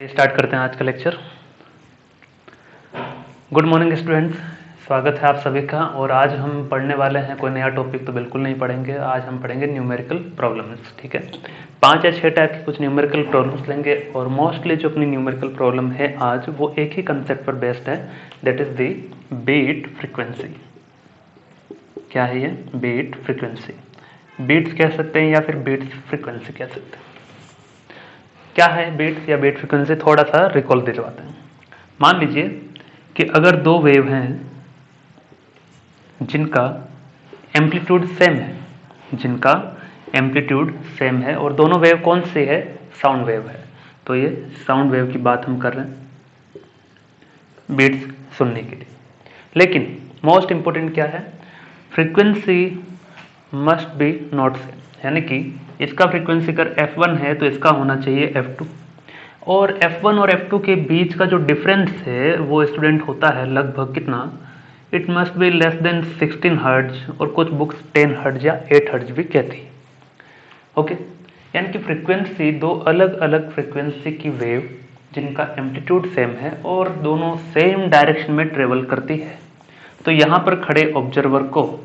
Start करते हैं आज का लेक्चर। गुड मॉर्निंग स्टूडेंट्स, स्वागत है आप सभी का। और आज हम पढ़ने वाले हैं कोई नया टॉपिक तो बिल्कुल नहीं पढ़ेंगे। आज हम पढ़ेंगे न्यूमेरिकल प्रॉब्लम्स। ठीक है, 5 या 6 टाइप की कुछ न्यूमेरिकल प्रॉब्लम्स लेंगे और मोस्टली जो अपनी न्यूमेरिकल प्रॉब्लम है आज वो एक ही कंसेप्ट पर बेस्ड है, that is the beat frequency. क्या है ये? Beat frequency. बीट्स कह सकते हैं या फिर बीट्स फ्रीक्वेंसी कह सकते हैं। क्या है बीट्स या बीट फ्रीक्वेंसी, थोड़ा सा रिकॉल दिलवाते हैं। मान लीजिए कि अगर दो वेव हैं जिनका एम्पलीट्यूड सेम है, और दोनों वेव कौन सी है? साउंड वेव है। तो ये साउंड वेव की बात हम कर रहे हैं बीट्स सुनने के लिए। लेकिन मोस्ट इंपॉर्टेंट क्या है? Frequency must be not same, यानी कि इसका फ्रीक्वेंसी अगर f1 है तो इसका होना चाहिए f2, और f1 और f2 के बीच का जो डिफरेंस है वो स्टूडेंट होता है लगभग कितना? It must be less than 16 hertz, और कुछ बुक्स 10 हर्ट्ज या 8 हर्ट्ज भी कहती है। ओके, यानी कि फ्रीक्वेंसी, दो अलग अलग फ्रीक्वेंसी की वेव जिनका एम्पलीट्यूड सेम है और दोनों सेम डायरेक्शन में ट्रेवल करती है। तो यहाँ पर खड़े ऑब्जर्वर को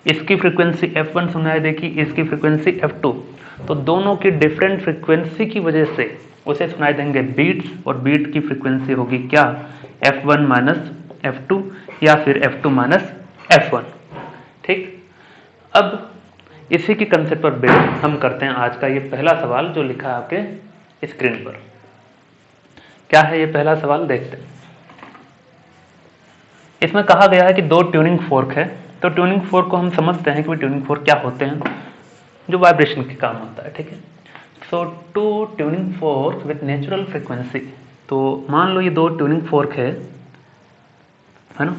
इसकी फ्रीक्वेंसी f1 सुनाई देगी, इसकी फ्रीक्वेंसी f2, तो दोनों की डिफरेंट फ्रीक्वेंसी की वजह से उसे सुनाई देंगे बीट्स, और बीट की फ्रीक्वेंसी होगी क्या? f1 माइनस f2 या फिर f2 माइनस f1। ठीक, अब इसी की कंसेप्ट पर बेस हम करते हैं आज का ये पहला सवाल जो लिखा है आपके स्क्रीन पर। क्या है ये पहला सवाल? देखते हैं। इसमें कहा गया है कि दो ट्यूनिंग फोर्क है। तो ट्यूनिंग फोर्क को हम समझते हैं कि ट्यूनिंग फोर्क क्या होते हैं, जो वाइब्रेशन के काम होता है। ठीक है, so two tuning fork with natural frequency. तो मान लो ये दो ट्यूनिंग फोर्क है ना,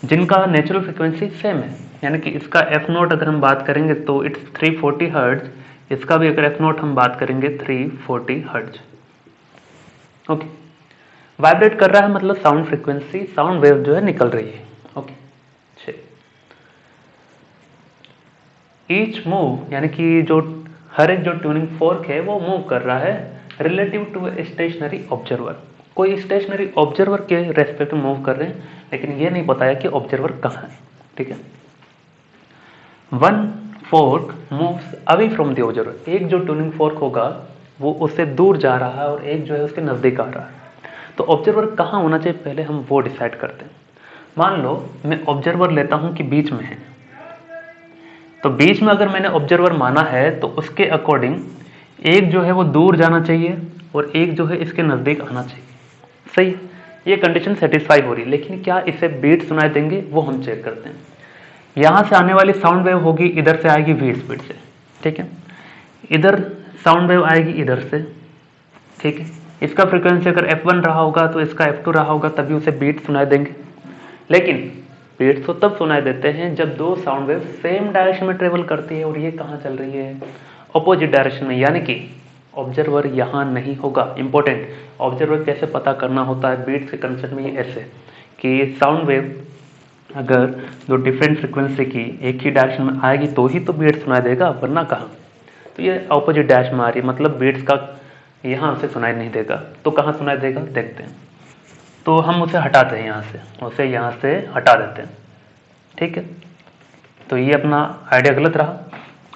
जिनका नेचुरल फ्रीक्वेंसी सेम है, यानी कि इसका f0 अगर हम बात करेंगे तो इट्स 340 हर्ट्ज, इसका भी अगर f0 हम बात करेंगे 340 हर्ट्ज। ओके, वाइब्रेट कर रहा है मतलब साउंड फ्रीक्वेंसी, साउंड वेव जो है निकल रही है। ओके, ईच मूव, यानी कि जो हर एक जो ट्यूनिंग फोर्क है वो मूव कर रहा है रिलेटिव टू स्टेशनरी ऑब्जर्वर। कोई स्टेशनरी ऑब्जर्वर के रेस्पेक्ट में मूव कर रहे हैं, लेकिन ये नहीं बताया कि ऑब्जर्वर कहाँ है। ठीक है, one fork moves away from the observer. एक जो ट्यूनिंग फोर्क होगा वो उससे दूर जा रहा है और एक जो है उसके नजदीक आ रहा है। तो ऑब्जर्वर कहाँ होना चाहिए पहले हम वो डिसाइड करते हैं। मान लो मैं ऑब्जर्वर लेता हूं कि बीच में है, तो बीच में अगर मैंने ऑब्जर्वर माना है तो उसके अकॉर्डिंग एक जो है वो दूर जाना चाहिए और एक जो है इसके नजदीक आना चाहिए। सही, ये कंडीशन सेटिस्फाई हो रही है। लेकिन क्या इसे बीट सुनाई देंगे वो हम चेक करते हैं। यहां से आने वाली साउंड वेव होगी, इधर से आएगी v स्पीड से। ठीक है, इधर साउंड वेव आएगी इधर से। ठीक है, इसका फ्रीक्वेंसी अगर f1 रहा होगा तो इसका f2 रहा होगा, तभी उसे बीट सुनाई देंगे। लेकिन बीट्स तो तब सुनाई देते हैं जब दो साउंड वेव सेम डायरेक्शन में ट्रेवल करती है, और ये कहाँ चल रही है? ऑपोजिट डायरेक्शन में, यानी कि ऑब्जर्वर यहाँ नहीं होगा। इंपॉर्टेंट, ऑब्जर्वर कैसे पता करना होता है बीट्स के कंसेप्ट में? ये ऐसे कि साउंड वेव अगर दो डिफरेंट फ्रिक्वेंसी की एक ही डायरेक्शन में आएगी तो ही तो बीट सुनाई देगा, वरना कहाँ? तो ये ऑपोजिट डायरेक्शन में आ रही है, मतलब बीट्स का यहाँ से सुनाई नहीं देगा। तो कहाँ सुनाई देगा देखते हैं। तो हम उसे हटाते हैं यहाँ से, उसे यहाँ से हटा देते हैं। ठीक है, तो ये अपना आइडिया गलत रहा,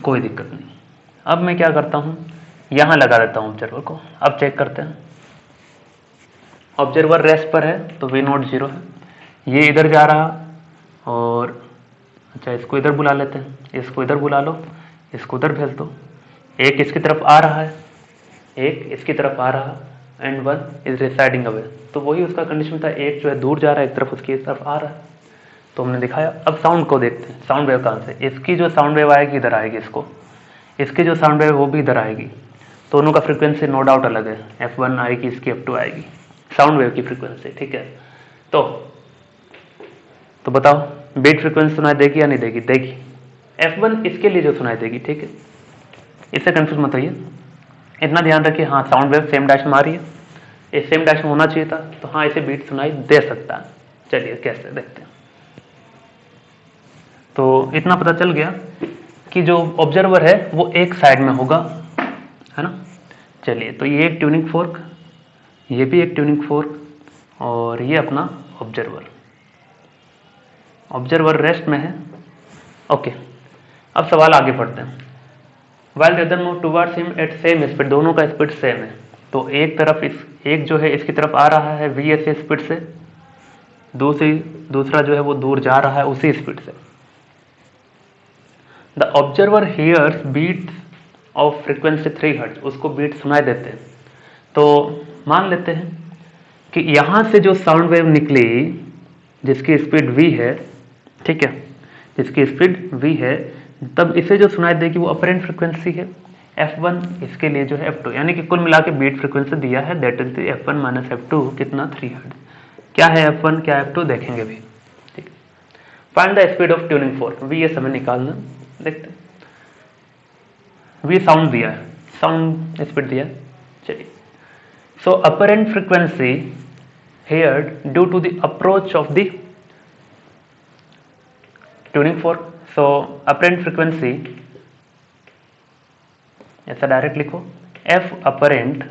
कोई दिक्कत नहीं। अब मैं क्या करता हूँ, यहाँ लगा देता हूँ ऑब्जर्वर को। अब चेक करते हैं, ऑब्जर्वर रेस्ट पर है तो V0 0 है, ये इधर जा रहा, और अच्छा इसको इधर बुला लेते हैं, इसको इधर बुला लो, इसको उधर भेज दो। एक इसकी तरफ आ रहा है, एक इसकी तरफ आ रहा, and one is residing away. तो वही उसका कंडीशन था, एक जो है दूर जा रहा है, एक तरफ उसकी तरफ आ रहा है। तो हमने दिखाया। अब साउंड को देखते हैं, साउंड वेव कहाँ से? इसकी जो साउंड वेव आएगी इधर आएगी, इसकी जो साउंड वेव वो भी इधर आएगी। दोनों का फ्रीक्वेंसी नो डाउट अलग है, f1 आएगी, इसकी f2 आएगी, साउंड वेव की फ्रीक्वेंसी। ठीक है, तो बताओ बीट फ्रीक्वेंसी सुनाई देगी या नहीं देगी? देगी। f1 इसके लिए जो सुनाई देगी। ठीक है, इससे कंफ्यूज मत होइए, इतना ध्यान रखिए। हाँ, साउंड वेव सेम डायरेक्शन में आ रही है, ये सेम डायरेक्शन होना चाहिए था, तो हाँ इसे बीट सुनाई दे सकता है। चलिए कैसे देखते हैं। तो इतना पता चल गया कि जो ऑब्जर्वर है वो एक साइड में होगा, है ना। चलिए, तो ये एक ट्यूनिंग फोर्क, ये भी एक ट्यूनिंग फोर्क, और ये अपना ऑब्जर्वर। ऑब्जर्वर रेस्ट में है। ओके, अब सवाल आगे पढ़ते हैं। While the other move towards him at same speed, दोनों का स्पीड सेम है, तो एक तरफ एक जो है इसकी तरफ आ रहा है vs स्पीड से, दूसरा जो है वो दूर जा रहा है उसी स्पीड से। The observer hears beats of frequency 3 hertz, उसको बीट सुनाई देते हैं। तो मान लेते हैं कि यहां से जो साउंड वेव निकली जिसकी स्पीड v है, ठीक है, जिसकी स्पीड v है, तब इसे जो सुनाई देगी वो अपरेंट फ्रीक्वेंसी है f1, इसके लिए जो है f2, यानी कि कुल मिला के बीट फ्रीक्वेंसी दिया है, that is the f1 minus f2 कितना 3 हर्ट्ज। क्या है f1 क्या f2 देखेंगे भी, ठीक। Find the speed of tuning fork, v ये समय निकालना, देखते हैं। v साउंड दिया है, साउंड स्पीड दिया है। चलिए, so apparent frequency heard due to the approach of the tuning fork. So apparent frequency, ऐसा डायरेक्ट लिखो, f apparent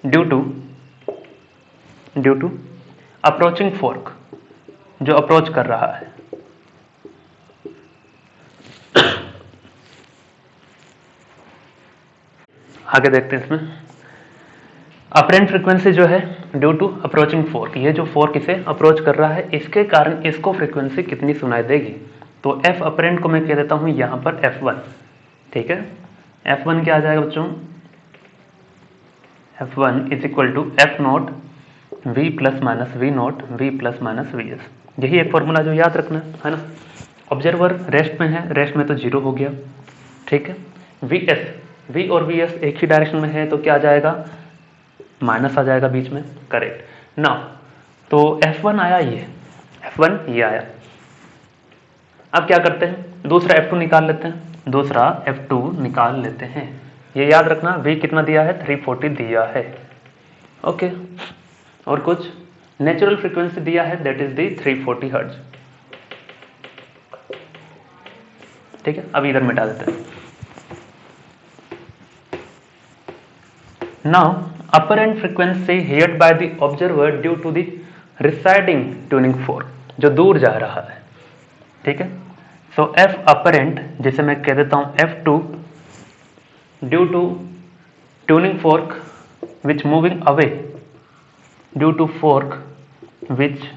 due to approaching fork, जो अप्रोच कर रहा है। आगे देखते हैं इसमें। अपरेंट फ्रीक्वेंसी जो है ड्यू टू अप्रोचिंग फोर्क, ये जो फोर्क इसे अप्रोच कर रहा है इसके कारण इसको फ्रीक्वेंसी कितनी सुनाई देगी। तो f अपरेंट को मैं कह देता हूं यहां पर f1, ठीक है। f1 क्या आ जाएगा बच्चों, f1 is equal to f not v plus minus v not v plus minus vs। यही एक फॉर्मूला जो याद रखना है ना। ऑब्जर्वर रेस्ट में है, रेस्ट में तो जीरो हो गया, ठीक है। vs, v और vs एक ही डायरेक्शन में है तो क्या आ जाएगा, माइनस आ जाएगा बीच में, करेक्ट ना। तो f1 आया, ये f1 ये आया। अब क्या करते हैं, दूसरा f2 निकाल लेते हैं, दूसरा f2 निकाल लेते हैं। ये याद रखना v कितना दिया है, 340 दिया है, ओके। और कुछ नेचुरल फ्रीक्वेंसी दिया है, दैट इज दी 340 हर्ट्ज, ठीक है। अब इधर मिटा देते हैं। Now apparent frequency heard by the observer due to the receding tuning fork, जो दूर जा रहा है, ठीक है। सो f अपरेंट, जिसे मैं कह देता हूं f2, due to tuning fork which moving away, due to fork which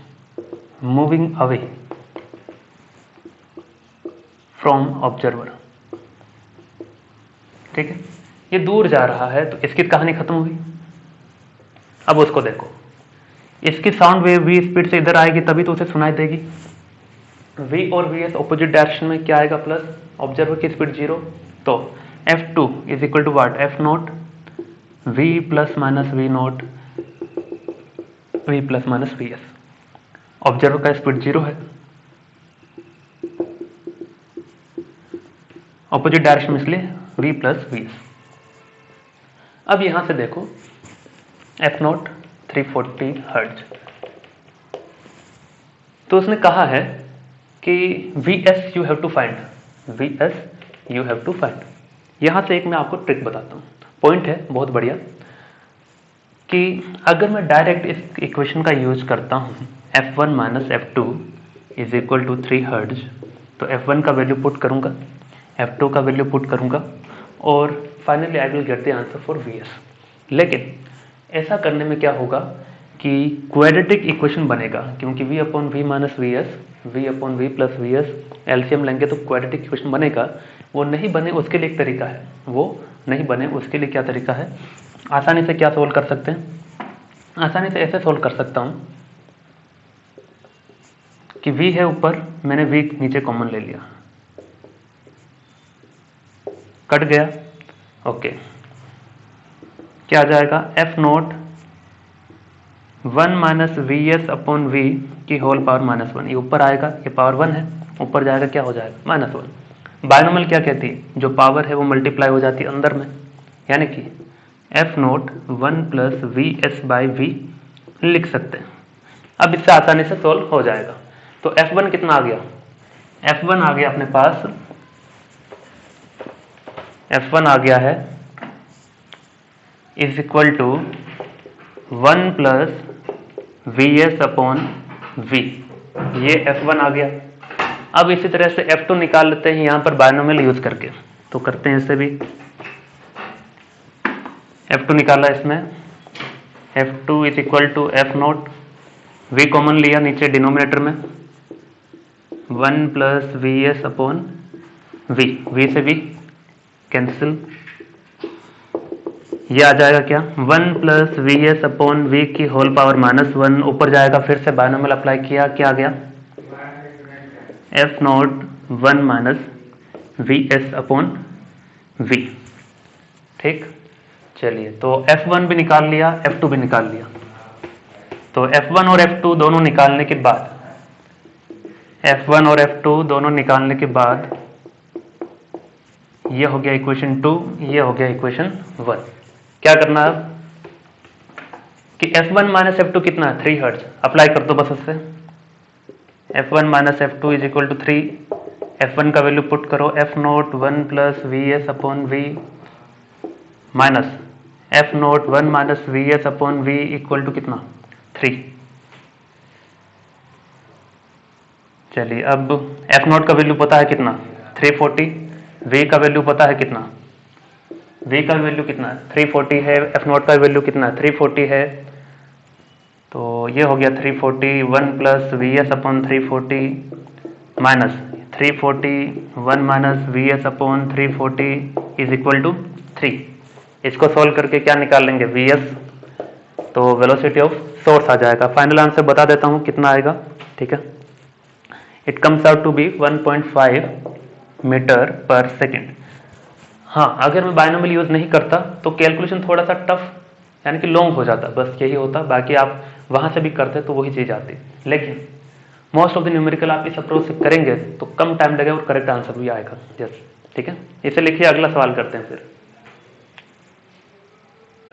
moving away from observer, ठीक है। ये दूर जा रहा है तो इसकी कहानी खत्म हुई। अब उसको देखो, इसकी साउंड वेव v स्पीड से इधर आएगी तभी तो उसे सुनाई देगी। v और vs ऑपोजिट डायरेक्शन में क्या आएगा, प्लस, ऑब्जर्वर की स्पीड 0, तो f2 is equal to what, f not v plus minus v not v plus minus vs। Observer का स्पीड 0 है, ऑपोजिट डायरेक्शन में, इसलिए v प्लस vs। अब यहां से देखो f नॉट 340 हर्ट्ज, तो उसने कहा है कि vs you have to find, vs you have to find. यहां से एक मैं आपको ट्रिक बताता हूं, पॉइंट है बहुत बढ़िया, कि अगर मैं डायरेक्ट इस इक्वेशन का यूज करता हूं f1 minus f2 is equal to 3 hertz, तो f1 का वैल्यू पुट करूंगा, f2 का वैल्यू पुट करूंगा, और finally I will get the answer for vs। लेकिन ऐसा करने में क्या होगा कि क्वाड्रेटिक इक्वेशन बनेगा, क्योंकि v upon v minus vs, v upon v plus vs, LCM लेंगे तो क्वाड्रेटिक इक्वेशन बनेगा। वो नहीं बने उसके लिए एक तरीका है, वो नहीं बने उसके लिए क्या तरीका है, आसानी से क्या सोल्व कर सकते हैं, आसानी से ऐसे सोल्व कर सकता हूं कि v है ऊपर, मैंने v नीचे कॉमन ले लिया, कट गया, ओके। क्या आ जाएगा, f not 1 minus vs upon v की होल पावर माइनस 1, ये ऊपर आएगा, ये पावर 1 है, ऊपर जाएगा क्या हो जाएगा, माइनस 1। बायनॉमियल क्या कहती है, जो पावर है वो मल्टीप्लाई हो जाती है अंदर में, यानी कि f not 1 plus vs by v लिख सकते हैं। अब इससे आसानी से सोल्व हो जाएगा। तो f1 कितना आ गया, f1 आ गया अपने पास F1 आ गया है is equal to 1 plus Vs upon V, ये F1 आ गया। अब इसी तरह से F2 निकाल लेते हैं यहां पर बायनोमियल यूज करके, तो करते हैं इसे भी। F2 निकाला इसमें, F2 is equal to F not, V common लिया नीचे डिनोमिनेटर में, 1 plus Vs upon V, V से V कैंसिल, ये आ जाएगा क्या 1 प्लस Vs अपॉन V की होल पावर -1, ऊपर जाएगा, फिर से बायनोमियल अप्लाई किया, क्या आ गया F not 1 minus Vs upon V। ठीक, चलिए तो F1 भी निकाल लिया, F2 भी निकाल लिया। तो F1 और F2 दोनों निकालने के बाद, F1 और F2 दोनों निकालने के बाद ये हो गया इक्वेशन 2, ये हो गया इक्वेशन 1। क्या करना है कि F1 माइनस F2 कितना है 3 हर्ट्ज, अप्लाई कर दो बस उससे। F1 minus F2 is equal to 3, F1 का वैल्यू पुट करो, F not 1 plus Vs upon V minus F not 1 minus Vs upon V equal to कितना 3। चलिए अब F नॉट का वैल्यू पता है कितना 340, V का वैल्यू पता है कितना, V का वैल्यू कितना है 340 है, F नॉट का वैल्यू कितना है 340 है, तो ये हो गया 340, 1 plus Vs upon 340 minus 340 1 minus Vs upon 340 is equal to 3। इसको सॉल्व करके क्या निकाल लेंगे Vs, तो वेलोसिटी ऑफ सोर्स आ जाएगा। फाइनल आंसर बता देता हूँ कितना आएगा, ठीक है, it comes out to be 1.5 metre per second. हाँ, अगर मैं बायनोमियल यूज नहीं करता तो कैलकुलेशन थोड़ा सा टफ यानी कि लॉन्ग हो जाता, बस यही होता, बाकी आप वहां से भी करते तो वही चीज आती। लेकिन मोस्ट ऑफ द न्यूमेरिकल आप इस अप्रोच से करेंगे तो कम टाइम लगेगा और करेक्ट आंसर भी आएगा। यस, ठीक है, इसे लिखिए, अगला सवाल करते हैं। फिर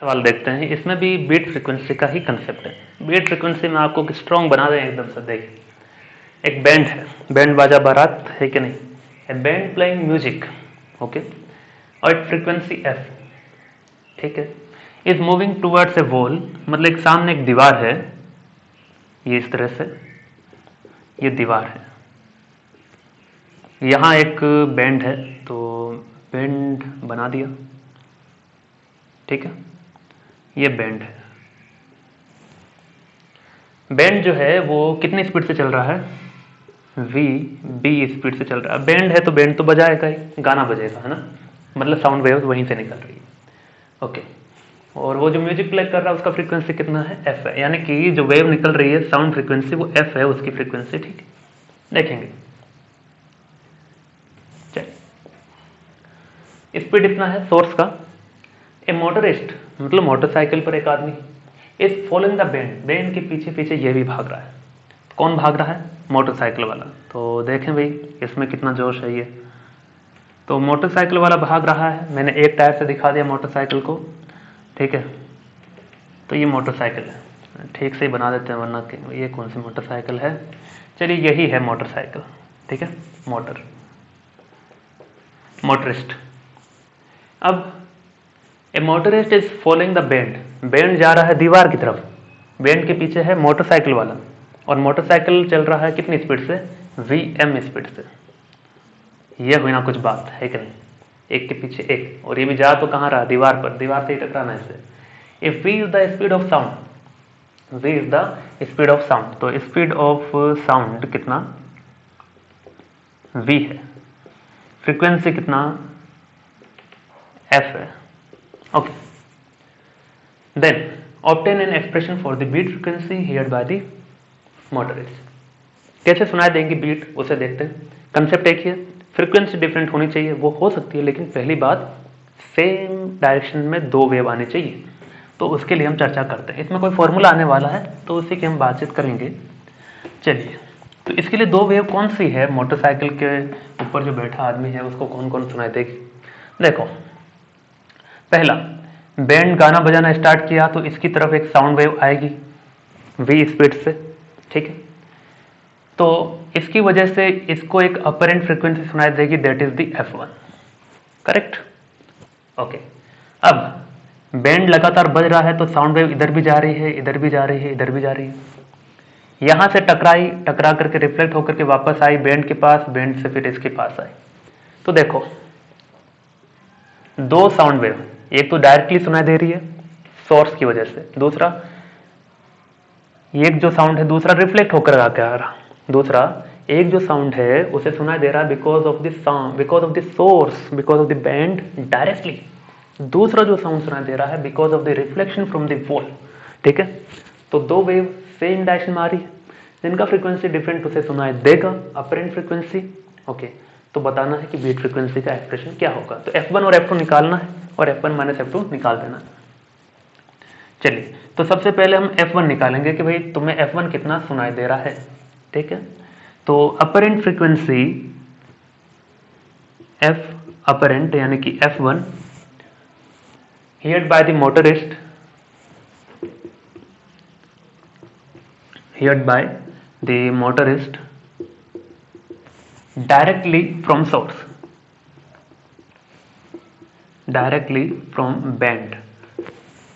सवाल देखते हैं, इसमें भी बीट फ्रीक्वेंसी का ही कंसेप्ट है। बीट फ्रीक्वेंसी में आपको स्ट्रॉन्ग बना दें एकदम से। देखिए एक बैंड है, बैंड बाजा बारात है कि नहीं, A band playing music, okay, और एक फ्रीक्वेंसी एफ, ठीक है, is moving towards a wall, मतलब एक सामने एक दीवार है, ये इस तरह से ये दीवार है, यहां एक बैंड है, तो बैंड बना दिया, ठीक है, ये बैंड है। बैंड जो है वो कितनी स्पीड से चल रहा है, v स्पीड से चल रहा है। बैंड है तो बैंड तो बजाएगा ही, गाना बजेगा, है ना, मतलब साउंड वेव वहीं से निकल रही है, ओके। और वो जो म्यूजिक प्ले कर रहा है उसका फ्रीक्वेंसी कितना है, f है, यानी कि जो वेव निकल रही है साउंड फ्रीक्वेंसी वो f है उसकी फ्रीक्वेंसी, ठीक है। देखेंगे, चलिए स्पीड इतना है सोर्स का। ए मोटरिस्ट, मतलब मोटरसाइकिल पर एक आदमी, is following the band, band के पीछे पीछे ये भी भाग रहा है। कौन भाग रहा है, मोटरसाइकिल वाला। तो देखें भाई इसमें कितना जोश है ये, तो मोटरसाइकिल वाला भाग रहा है, मैंने एक टायर से दिखा दिया मोटरसाइकिल को, ठीक है। तो ये मोटरसाइकिल है, ठीक से ही बना देते हैं वरना ये कौन सी मोटरसाइकिल है, चलिए यही है मोटरसाइकिल, ठीक है, मोटरिस्ट। अब a motorist is following the band, band जा रहा है दीवार की तरफ, बैंड के पीछे है मोटरसाइकिल वाला, और मोटरसाइकिल चल रहा है कितनी स्पीड से, vm स्पीड से। ये हुई ना कुछ बात है कि नहीं, एक के पीछे एक, और ये भी जा तो कहाँ रहा, दीवार पर, दीवार से ही टकराना है इसे। If v is the speed of sound, v is the speed of sound, तो स्पीड ऑफ साउंड कितना v है, फ्रीक्वेंसी कितना f है, okay. Then obtain an expression for the beat frequency heard by the motorist. कैसे सुनाई देंगे beat, उसे देखते हैं। कंसेप्ट एक ही है, फ्रीक्वेंसी डिफरेंट होनी चाहिए, वो हो सकती है, लेकिन पहली बात सेम डायरेक्शन में दो वेव आने चाहिए, तो उसके लिए हम चर्चा करते हैं। इसमें कोई फॉर्मूला आने वाला है तो उसी की हम बातचीत करेंगे। चलिए, तो इसके लिए दो वेव कौन सी है, मोटरसाइकिल के ऊपर जो बैठा आदमी है उसको कौन कौन सुनाई देगी। देखो, पहला, बैंड गाना बजाना स्टार्ट किया तो इसकी तरफ एक साउंड वेव आएगी v स्पीड से, ठीक है, तो इसकी वजह से इसको एक अपरेंट फ्रीक्वेंसी सुनाई देगी, that is the f1, correct. Okay, अब बैंड लगातार बज रहा है तो साउंड वेव इधर भी जा रही है, इधर भी जा रही है, इधर भी जा रही है। यहां से टकराई, टकरा करके रिफ्लेक्ट होकर के वापस आई बैंड के पास, बैंड से फिर इसके पास आई। तो देखो दो साउंड वेव, एक तो डायरेक्टली सुनाई दे रही है सोर्स की वजह से, दूसरा एक जो साउंड है दूसरा रिफ्लेक्ट होकर आके आ रहा, दूसरा एक जो साउंड है उसे सुनाई दे रहा है because of the sound, because of the source, because of the band directly. दूसरा जो साउंड सुनाई दे रहा है because of the reflection from the wall. ठीक है, तो दो वेव सेम डायरेक्शन में आ रही है, जिनका फ्रीक्वेंसी डिफरेंट उसे सुनाई देगा अपरेंट फ्रीक्वेंसी। ओके, तो बताना है कि बीट फ्रीक्वेंसी का एक्सप्रेशन क्या होगा। तो F1 और F2 निकालना है और F1 माइनस F2 निकाल देना है। चलिए, तो सबसे पहले हम F1 निकालेंगे कि भाई तुम्हें F1 कितना सुनाई दे रहा है। ठीक है, तो अपरेंट फ्रीक्वेंसी F अपरेंट यानी कि F1 heard by the motorist, heard by the motorist directly from source, directly from band।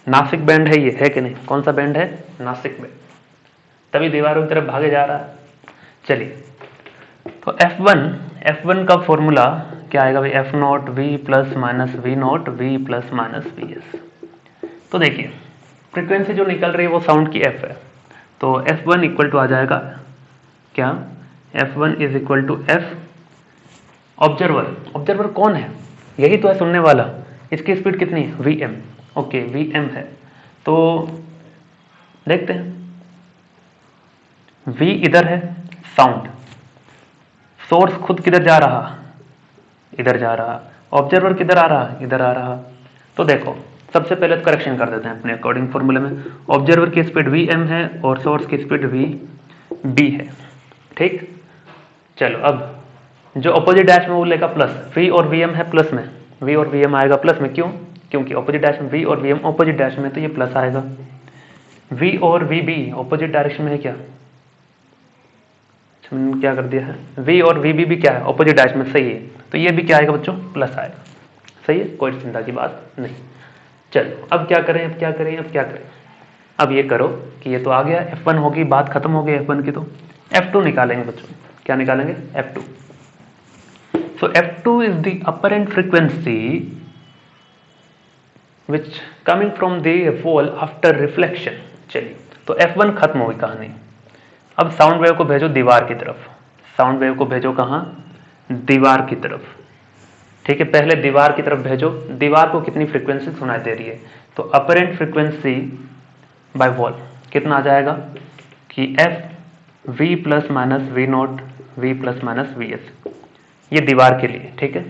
Nashik band है ये, है कि नहीं? कौन सा बैंड है? नासिक बैंड, तभी दीवारों की तरफ भागे जा रहा है। चलिए, तो F1 का फॉर्मूला क्या आएगा भाई? F not V plus minus V not V plus minus V S. तो देखिए फ्रीक्वेंसी जो निकल रही है वो साउंड की F है, तो F1 इक्वल टू आ जाएगा क्या? F1 is equal to F observer. Observer कौन है? यही तो है सुनने वाला। इसकी स्पीड कितनी है? Vm। ओके, Vm है, तो देखते हैं। V इधर है साउंड, सोर्स खुद किधर जा रहा? इधर जा रहा। ऑब्जर्वर किधर आ रहा? इधर आ रहा। तो देखो सबसे पहले तो करेक्शन कर देते हैं अपने अकॉर्डिंग फॉर्मूले में। ऑब्जर्वर की स्पीड Vm है और सोर्स की स्पीड Vb है। ठीक, चलो अब जो अपोजिट डैश में वो लेगा प्लस, V और Vm है प्लस में, V और Vm आएगा प्लस में। क्यों? क्योंकि अपोजिट डैश में V और Vm अपोजिट डैश में, तो ये प्लस आएगा। V और Vb अपोजिट डायरेक्शन में है क्या? मैंने क्या कर दिया है? V और Vb भी क्या है? अपोजिट डैश में, सही है। तो ये भी क्या आएगा बच्चों? प्लस आएगा। सही है, कोई चिंता की बात नहीं। चलो अब क्या करें, अब क्या करें, अब क्या करें? अब ये करो कि ये तो आ गया, F1 होगी, बात खत्म हो गई F1 की। तो F2 निकालेंगे बच्चों। क्या निकालेंगे? F2। So F2 is the apparent frequency which coming from the wall after reflection। चलिए, तो F1 खत्म हुई कहानी। अब साउंड वेव को भेजो दीवार की तरफ। साउंड वेव को भेजो कहाँ? दीवार की तरफ। ठीक है, पहले दीवार की तरफ भेजो। दीवार को कितनी फ्रीक्वेंसी सुनाई दे रही है? तो अपरेंट फ्रीक्वेंसी बाय वॉल कितना आ जाएगा कि F V plus minus V not V plus minus V S, ये दीवार के लिए। ठीक है,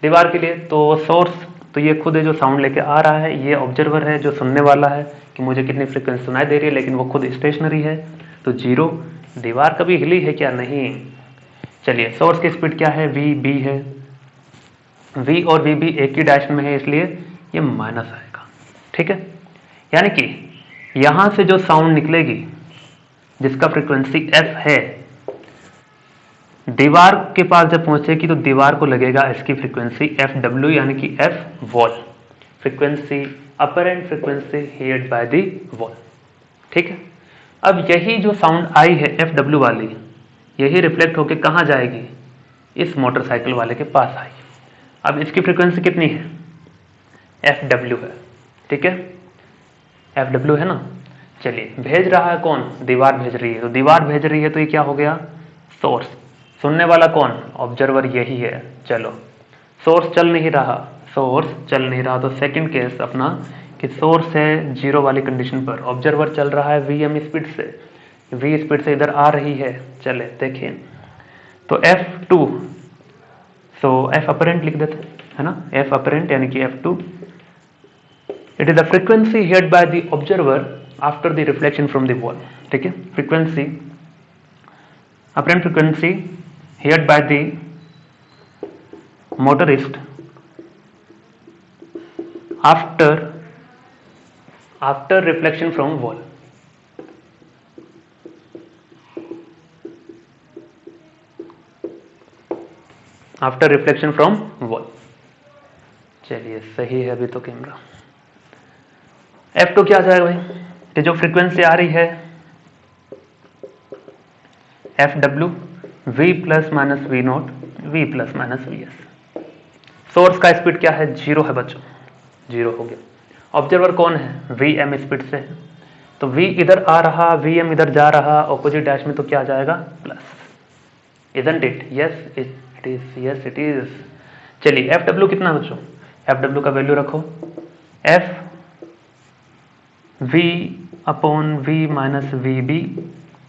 दीवार के लिए। तो सोर्स तो ये खुद है जो साउंड लेके आ रहा है, ये ऑब्जर्वर है जो सुनने वाला है कि मुझे कितनी फ्रीक्वेंसी सुनाई दे रही है, लेकिन वो खुद स्टेशनरी है तो जीरो। दीवार कभी हिली है क्या? नहीं। चलिए, सोर्स की स्पीड क्या है? Vb है। V और Vb एक ही डायरेक्शन में है, इसलिए ये माइनस आएगा। ठीक है, यानी कि यहां से जो साउंड निकलेगी जिसका फ्रीक्वेंसी F है, दीवार के पास जब पहुंचेगी तो दीवार को लगेगा इसकी फ्रीक्वेंसी FW यानी कि F wall, frequency apparent frequency heard by the wall. ठीक है, अब यही जो साउंड आई है FW वाली, यही रिफ्लेक्ट होकर कहां जाएगी? इस मोटरसाइकिल वाले के पास आई। अब इसकी फ्रीक्वेंसी कितनी है? FW है। ठीक है, FW है ना। चलिए, भेज रहा है कौन? दीवार भेज रही है। तो दीवार भेज रही है तो ये क्या हो गया? सोर्स। सुनने वाला कौन? ऑब्जर्वर यही है। चलो, सोर्स चल नहीं रहा, सोर्स चल नहीं रहा, तो सेकंड केस अपना कि सोर्स है जीरो वाली कंडीशन पर, ऑब्जर्वर चल रहा है Vm स्पीड से, V स्पीड से इधर आ रही है। चले देखिए, तो F2, सो F अपरेंट लिख देते है ना, F अपरेंट यानी कि F2, it is the frequency heard by the observer after the reflection from the wall. ठीक है, frequency apparent frequency heard by the motorist after reflection from wall। After reflection from wall. चलिए सही है अभी तो camera. F2 क्या आ जाएगा भाई, कि जो फ्रीक्वेंसी आ रही है FW V plus minus V not V plus minus V S. Source का स्पीड क्या है, 0 है बच्चों, 0 हो गया। ऑब्जर्वर कौन है, Vm स्पीड से है, तो V इधर आ रहा, Vm इधर जा रहा, ऑपोजिट डैश में, तो क्या आ जाएगा, plus. Isn't it? Yes, it is. Yes, it is. चलिए FW कितना बच्चों, FW का वैल्यू रखो, F V upon V minus V B,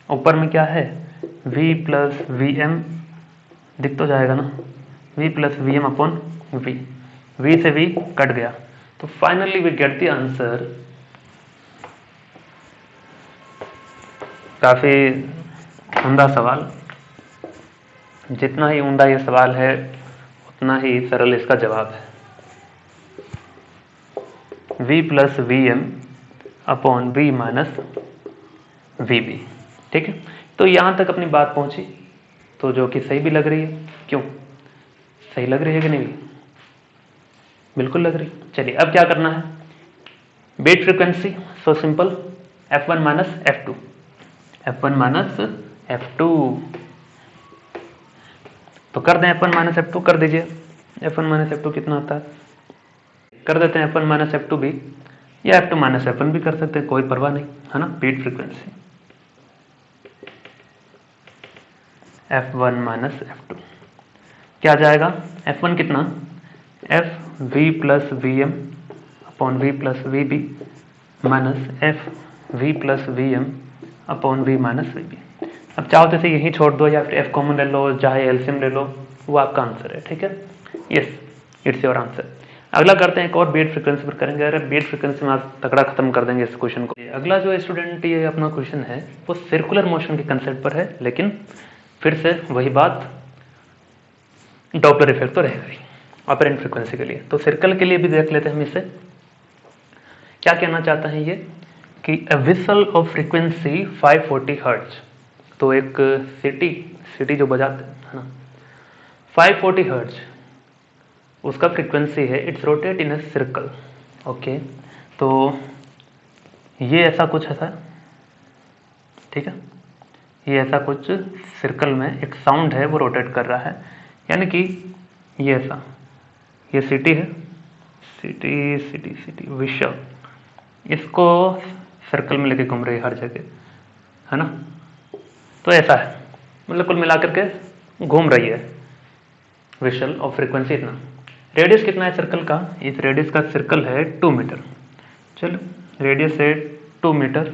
ऊपर में क्या है V प्लस वी एम, दिख तो जाएगा ना, V plus V M upon V, V से V कट गया, तो finally we get the answer. काफ़ी उम्दा सवाल, जितना ही उम्दा ये सवाल है उतना ही सरल इसका जवाब है। V plus V M upon V minus V B, ठीक है। तो यहाँ तक अपनी बात पहुँची, तो जो कि सही भी लग रही है, क्यों सही लग रही है कि नहीं, बिल्कुल लग रही। चलिए अब क्या करना है, beat frequency, so simple, F1 minus F2, F1 minus F2, तो कर दें F1 माइनस F2, कर दीजिए। F1 माइनस F2 कितना आता है, कर देते हैं F1 माइनस F2 भी, या F2 माइनस F1 भी कर सकते हैं, कोई परवाह नहीं है ना। Beat frequency F1 minus F2 क्या आ जाएगा, F1 कितना, F V plus V M upon V plus V B minus F V plus V M upon V minus V B. अब चाहो तो इसे यहीं छोड़ दो, या फिर F कॉमन ले लो, चाहे एलसीएम ले लो, वो आपका आंसर है, ठीक है। Yes, it's your answer. अगला करते हैं, एक और बीट फ्रीक्वेंसी पर करेंगे। अरे बीट फ्रीक्वेंसी में आप तगड़ा खत्म कर देंगे इस क्वेश्चन को। अगला जो स्टूडेंट ये अपना क्वेश्चन है वो सर्कुलर मोशन के कंसेप्ट पर है, लेकिन फिर से वही बात, डॉपलर इफेक्ट तो रहेगा ही ऑपरेंट फ्रीक्वेंसी के लिए। तो सर्कल के लिए भी देख लेते हैं हम इसे, क्या कहना चाहता है ये, कि अ विसल ऑफ फ्रीक्वेंसी 540 हर्ट्ज, तो एक सिटी जो बजाते हैं ना, 540 हर्ट्ज उसका फ्रीक्वेंसी है, it's rotate in a circle. Okay, तो ये ऐसा कुछ है सर, ठीक है, ये ऐसा कुछ सर्कल में एक साउंड है वो रोटेट कर रहा है, यानी कि ये ऐसा, ये सिटी है, सिटी सिटी सिटी विश्व, इसको सर्कल में लेके घूम रही है हर जगह, है ना। तो ऐसा है, मतलब कुल मिलाकर के घूम रही है विशल और फ्रीक्वेंसी इतना। रेडियस कितना है सर्कल का, इस रेडियस का सर्कल है 2 मीटर, चलो रेडियस है 2 मीटर,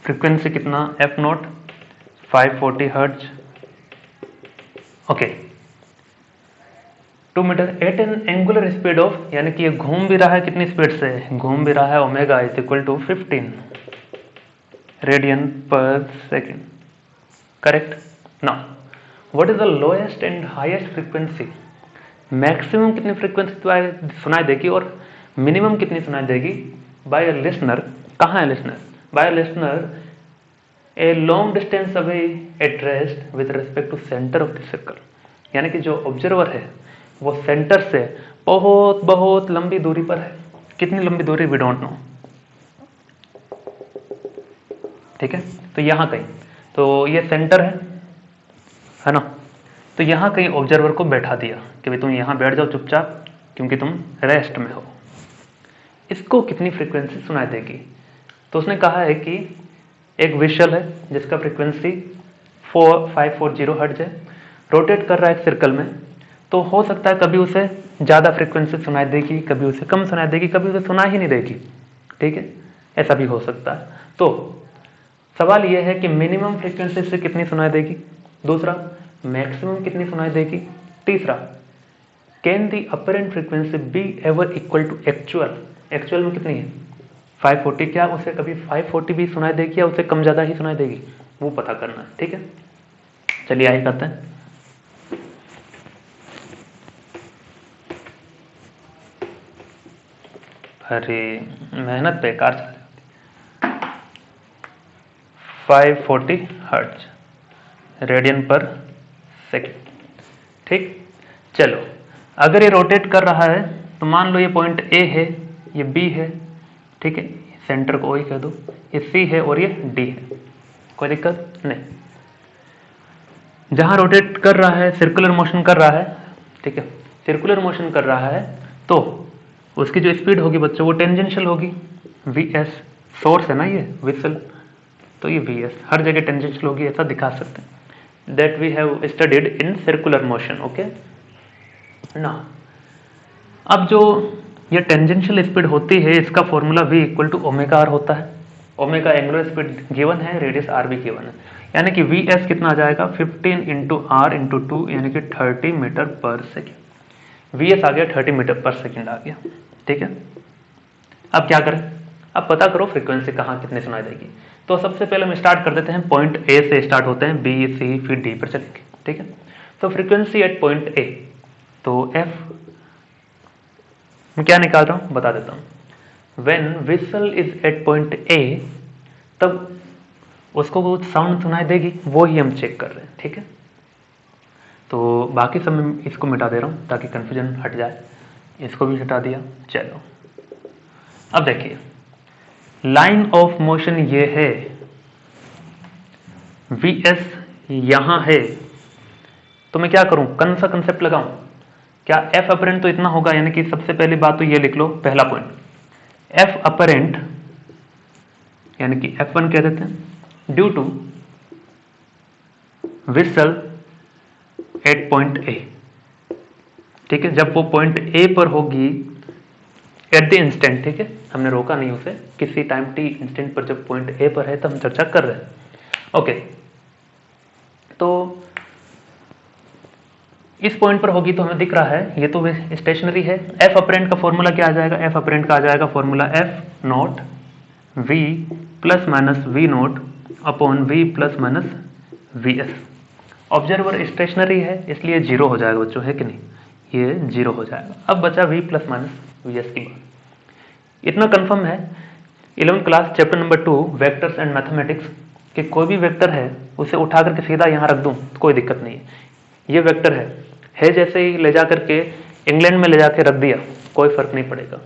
फ्रीक्वेंसी कितना F not 540 hertz, okay 2 metre at an angular speed of, यानी कि ये घूम भी रहा है कितनी स्पीड से, घूम भी रहा है omega is equal to 15 radian per second, correct. Now what is the lowest and highest frequency, maximum कितनी फ्रीक्वेंसी सुनाई देगी और मिनिमम कितनी सुनाई देगी बाय अ लिसनर, कहाँ है listener, by a listener a long distance away at rest with respect to centre of the circle, यानी कि जो ऑब्जर्वर है वो सेंटर से बहुत बहुत लंबी दूरी पर है, कितनी लंबी दूरी वी डोंट नो, ठीक है। तो यहाँ कहीं, तो ये सेंटर है ना, तो यहाँ कहीं ऑब्जर्वर को बैठा दिया कि भाई तुम यहाँ बैठ जाओ चुपचाप क्योंकि तुम रेस्ट में हो, इसको कितनी फ्रीक्वेंसी सुनाई देगी, तो उसने कहा है कि एक विशल है जिसका फ्रीक्वेंसी 540 हर्ट्ज है, रोटेट कर रहा है एक सर्कल में, तो हो सकता है कभी उसे ज़्यादा फ्रीक्वेंसी सुनाई देगी, कभी उसे कम सुनाई देगी, कभी उसे सुनाई ही नहीं देगी, ठीक है, ऐसा भी हो सकता है। तो सवाल यह है कि मिनिमम फ्रीक्वेंसी से कितनी सुनाई देगी, दूसरा मैक्सिमम कितनी सुनाई देगी, तीसरा can the apparent frequency be ever equal to actual, actual में कितनी है 540, क्या उसे कभी 540 भी सुनाई देगी या उसे कम ज़्यादा ही सुनाई देगी, वो पता करना है, ठीक है। चलिए आगे करते हैं। अरे मेहनत बेकार चल जाती, 540 हर्ट्ज रेडियन पर सेकेंड, ठीक। चलो अगर ये रोटेट कर रहा है तो मान लो ये पॉइंट ए है, ये बी है, ठीक है, सेंटर को ओ ही कह दो, ये सी है और ये डी है, कोई दिक्कत नहीं। जहां रोटेट कर रहा है, सर्कुलर मोशन कर रहा है, ठीक है, सर्कुलर मोशन कर रहा है, तो उसकी जो स्पीड होगी बच्चों वो टेंजेंशियल होगी, वी एस, सोर्स है ना ये विसल, तो ये वी एस हर जगह टेंजेंशियल होगी, ऐसा दिखा सकते हैं। That we have studied in circular motion. Okay ना, अब जो ये टेंजेंशियल स्पीड होती है इसका formula v equal to omega R होता है। ओमेगा एंगुलर स्पीड गिवन है, रेडियस आर भी गिवन है, यानी कि वी एस कितना आ जाएगा 15 इंटू आर इंटू 2 यानी कि 30 metre per second. V S आ गया 30 मीटर पर सेकेंड आ गया, ठीक है। अब क्या करें, अब पता करो फ्रीक्वेंसी कहाँ कितने सुनाई देगी। तो सबसे पहले हम स्टार्ट कर देते हैं, पॉइंट ए से स्टार्ट होते हैं, बी सी फिर डी पर चलेंगे, ठीक है। तो फ्रीक्वेंसी एट पॉइंट ए, तो एफ मैं क्या निकाल रहा हूं बता देता हूं। When whistle is at point A, तब उसको वो साउंड सुनाई देगी, वो ही हम चेक कर रहे हैं, ठीक है। तो बाकी सब मैं इसको मिटा दे रहा हूं ताकि कंफ्यूजन हट जाए, इसको भी हटा दिया। चलो अब देखिए, लाइन ऑफ मोशन ये है, वी एस यहां है, तो मैं क्या करूं, कौन सा कंसेप्ट लगाऊं, क्या एफ अपरेंट तो इतना होगा, यानी कि सबसे पहली बात तो ये लिख लो, पहला पॉइंट एफ अपरेंट यानी कि F1 कह देते हैं, due to whistle at point A, ठीक है। जब वो पॉइंट ए पर होगी एट द इंस्टेंट, ठीक है, हमने रोका नहीं उसे, किसी टाइम टी इंस्टेंट पर जब पॉइंट ए पर है तब हम चर्चा कर रहे हैं। ओके, तो इस पॉइंट पर होगी तो हमें दिख रहा है ये तो स्टेशनरी है। एफ अपरेंट का फॉर्मूला क्या आ जाएगा, एफ अपरेंट का आ जाएगा formula F not V plus minus V not upon V plus minus V S. Observer stationary है इसलिए जीरो हो जाएगा बच्चों, है कि नहीं, ये जीरो हो जाएगा। अब बचा V plus minus V S की बात, इतना कंफर्म है 11th class chapter number 2 vectors and mathematics कि कोई भी वेक्टर है उसे उठा करके सीधा यहाँ रख दूं तो कोई दिक्कत नहीं है। ये वेक्टर है जैसे ही ले जा करके इंग्लैंड में ले जाके रख दिया कोई फर्क नहीं पड़ेगा,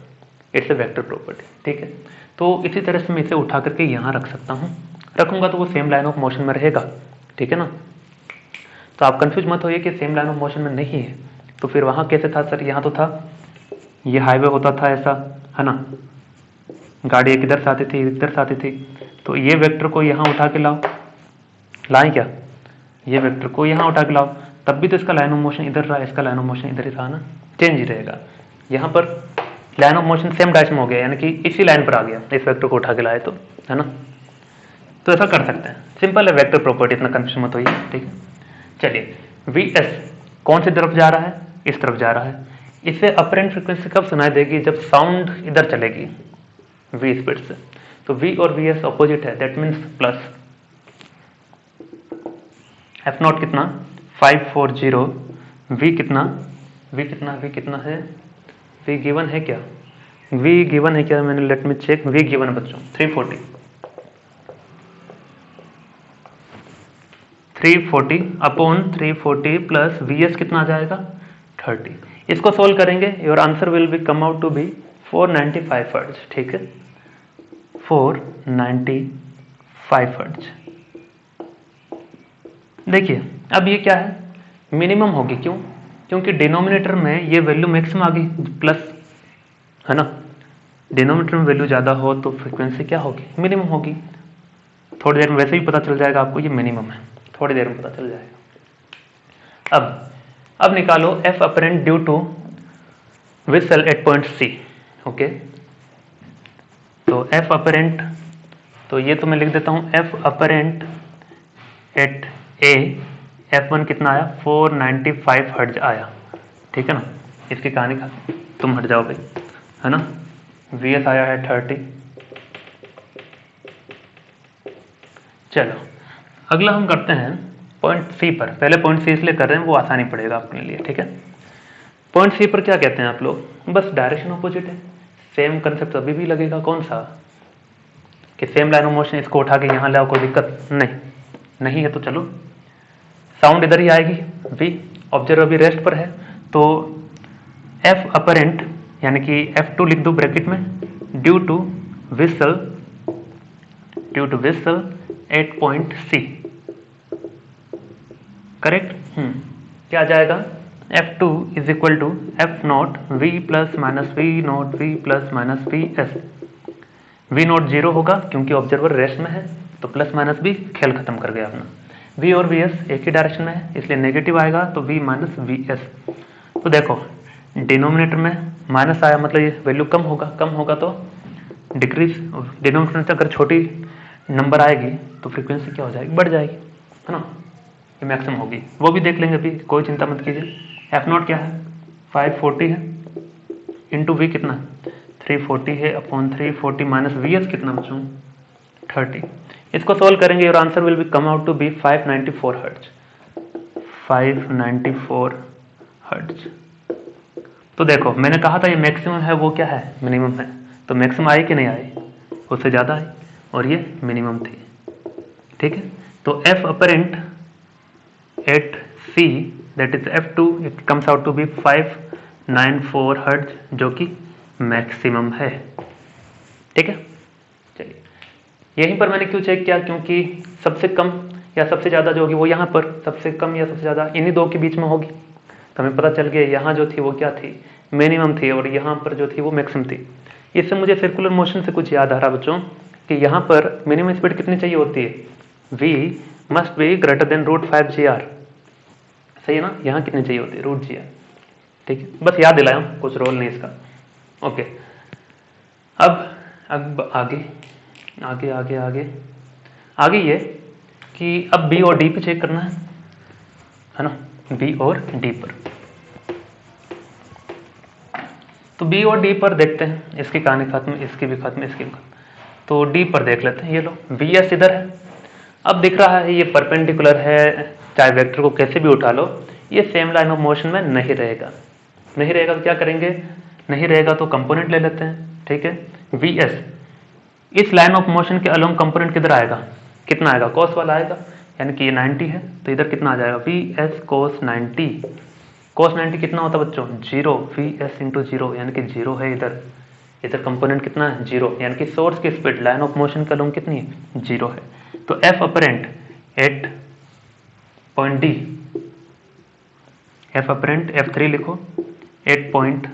इट्स ए वेक्टर प्रॉपर्टी, ठीक है। तो इसी तरह से मैं इसे उठा करके यहाँ रख सकता हूँ, रखूंगा तो वो सेम लाइन ऑफ मोशन में रहेगा, ठीक है ना। तो आप कंफ्यूज मत होइए कि सेम लाइन ऑफ मोशन में नहीं है, तो फिर वहाँ कैसे था सर, यहाँ तो था, ये हाईवे होता था ऐसा, है ना, गाड़ी एक इधर से आती थी इधर से आती थी, तो ये वेक्टर को यहाँ उठा के लाओ, लाएं क्या, ये वेक्टर को यहाँ उठा के लाओ, तब भी तो इसका लाइन ऑफ मोशन इधर रहा, इसका लाइन ऑफ मोशन इधर ही रहा ना, चेंज ही रहेगा। यहाँ पर line of motion same direction में हो गया, यानी कि इसी लाइन पर आ गया, इस वेक्टर को उठा के लाए तो, है ना। तो ऐसा कर सकते हैं, सिंपल है वेक्टर प्रॉपर्टी, इतना कंफ्यूजन मत होइए, ठीक है। चलिए, वी एस कौन सी तरफ जा रहा है, इस तरफ जा रहा है, इसे अपरेंट फ्रीक्वेंसी कब सुनाई देगी, जब साउंड इधर चलेगी वी स्पीड से। तो वी और वी एस ऑपोजिट है, that means plus F not कितना 540, वी कितना है, वी गिवन है क्या, वी गिवन है क्या, मैंने let me check, V given है बच्चों 340 अपॉन 340 प्लस वी एस कितना आ जाएगा 30। इसको सोल्व करेंगे, your answer will be come out to be 495 hertz, ठीक है, 495 हर्ट्ज। देखिए अब ये क्या है, मिनिमम होगी, क्यों, क्योंकि डिनोमिनेटर में ये वैल्यू मैक्सिमम आ गई प्लस, है ना, डिनोमिनेटर में वैल्यू ज़्यादा हो तो फ्रीक्वेंसी क्या होगी, मिनिमम होगी। थोड़ी देर में वैसे ही पता चल जाएगा आपको ये मिनिमम है, थोड़ी देर में पता चल जाएगा। अब निकालो F apparent due to whistle at point C. Okay, तो एफ अपरेंट, तो ये तो मैं लिख देता हूँ एफ अपरेंट एट ए, F1 कितना आया 495 हर्ट्ज आया, ठीक है ना। इसकी कहानी खा तुम हट जाओ भाई, है ना। VS आया है 30। चलो अगला हम करते हैं पॉइंट सी पर, पहले पॉइंट सी इसलिए कर रहे हैं वो आसानी पड़ेगा अपने लिए, ठीक है। पॉइंट सी पर क्या कहते हैं आप लोग, बस डायरेक्शन अपोजिट है, सेम कंसेप्ट अभी भी लगेगा, कौन सा कि सेम लाइन ऑफ मोशन, इसको उठा के यहाँ लाओ कोई दिक्कत नहीं है, तो चलो साउंड इधर ही आएगी, वी ऑब्जर्वर अभी रेस्ट पर है, तो एफ अपरेंट यानी कि F2 लिख दो ब्रैकेट में, due to whistle at point C, correct. क्या आ जाएगा, F2 is equal to F not V plus minus V not V plus minus V S। V नॉट जीरो होगा क्योंकि ऑब्जर्वर रेस्ट में है, तो प्लस माइनस भी खेल खत्म कर गया अपना। V और VS एक ही डायरेक्शन में है इसलिए नेगेटिव आएगा, तो V माइनस VS। तो देखो डिनोमिनेटर में माइनस आया मतलब ये वैल्यू कम होगा तो डिक्रीज। डिनोमिनेटर से अगर छोटी नंबर आएगी तो फ्रीक्वेंसी क्या हो जाएगी, बढ़ जाएगी, है ना, ये मैक्सिमम होगी। वो भी देख लेंगे अभी, कोई चिंता मत कीजिए। एफ नॉट क्या है, 540 है, इंटू वी कितना 340 है अपॉन 340 माइनस वी एस कितना बच्चों 30। इसको सॉल्व करेंगे और answer will be come out to be 594 hertz. 594 hertz. तो देखो मैंने कहा था ये मैक्सिमम है, वो क्या है, मिनिमम है। तो मैक्सिमम आई कि नहीं आई, उससे ज़्यादा आई, और ये मिनिमम थी, ठीक है। तो F apparent at C that is F2 it comes out to be 594 hertz, जो कि मैक्सिमम है, ठीक है। चलिए यहीं पर मैंने क्यों चेक किया, क्योंकि सबसे कम या सबसे ज़्यादा जो होगी वो यहाँ पर, सबसे कम या सबसे ज़्यादा इन्हीं दो के बीच में होगी। तो हमें पता चल गया यहाँ जो थी वो क्या थी, मिनिमम थी, और यहाँ पर जो थी वो मैक्सिमम थी। इससे मुझे सर्कुलर मोशन से कुछ याद आ रहा बच्चों कि यहाँ पर मिनिमम स्पीड कितनी चाहिए होती है, v must be greater than √5 GR, सही है ना। यहाँ कितनी चाहिए होती है, √GR, ठीक है। बस याद दिलाया, कुछ रोल नहीं इसका, ओके। अब आगे आगे आगे आगे आगे ये कि अब B और D पे चेक करना है ना, B और D पर। तो B और D पर देखते हैं, इसकी कहानी खत्म, इसकी भी खत्म, इसकी भी खत्म। तो D पर देख लेते हैं, ये लो VS इधर है। अब दिख रहा है ये परपेंडिकुलर है, चाहे वेक्टर को कैसे भी उठा लो, ये सेम लाइन ऑफ मोशन में नहीं रहेगा। नहीं रहेगा तो क्या करेंगे, नहीं रहेगा तो कंपोनेंट ले लेते हैं, ठीक है। VS इस लाइन ऑफ मोशन के अलोंग कंपोनेंट किधर आएगा, कितना आएगा, कॉस वाला आएगा, यानी कि ये 90 है तो इधर कितना आ जाएगा, VS cos 90। cos 90 कितना होता है बच्चों, 0, VS इंटू 0, यानी कि 0 है इधर। इधर कंपोनेंट कितना है, 0, यानी कि सोर्स की स्पीड लाइन ऑफ मोशन के अलोंग कितनी है, 0 है। तो F apparent at point D, F apparent F3 लिखो एट पॉइंट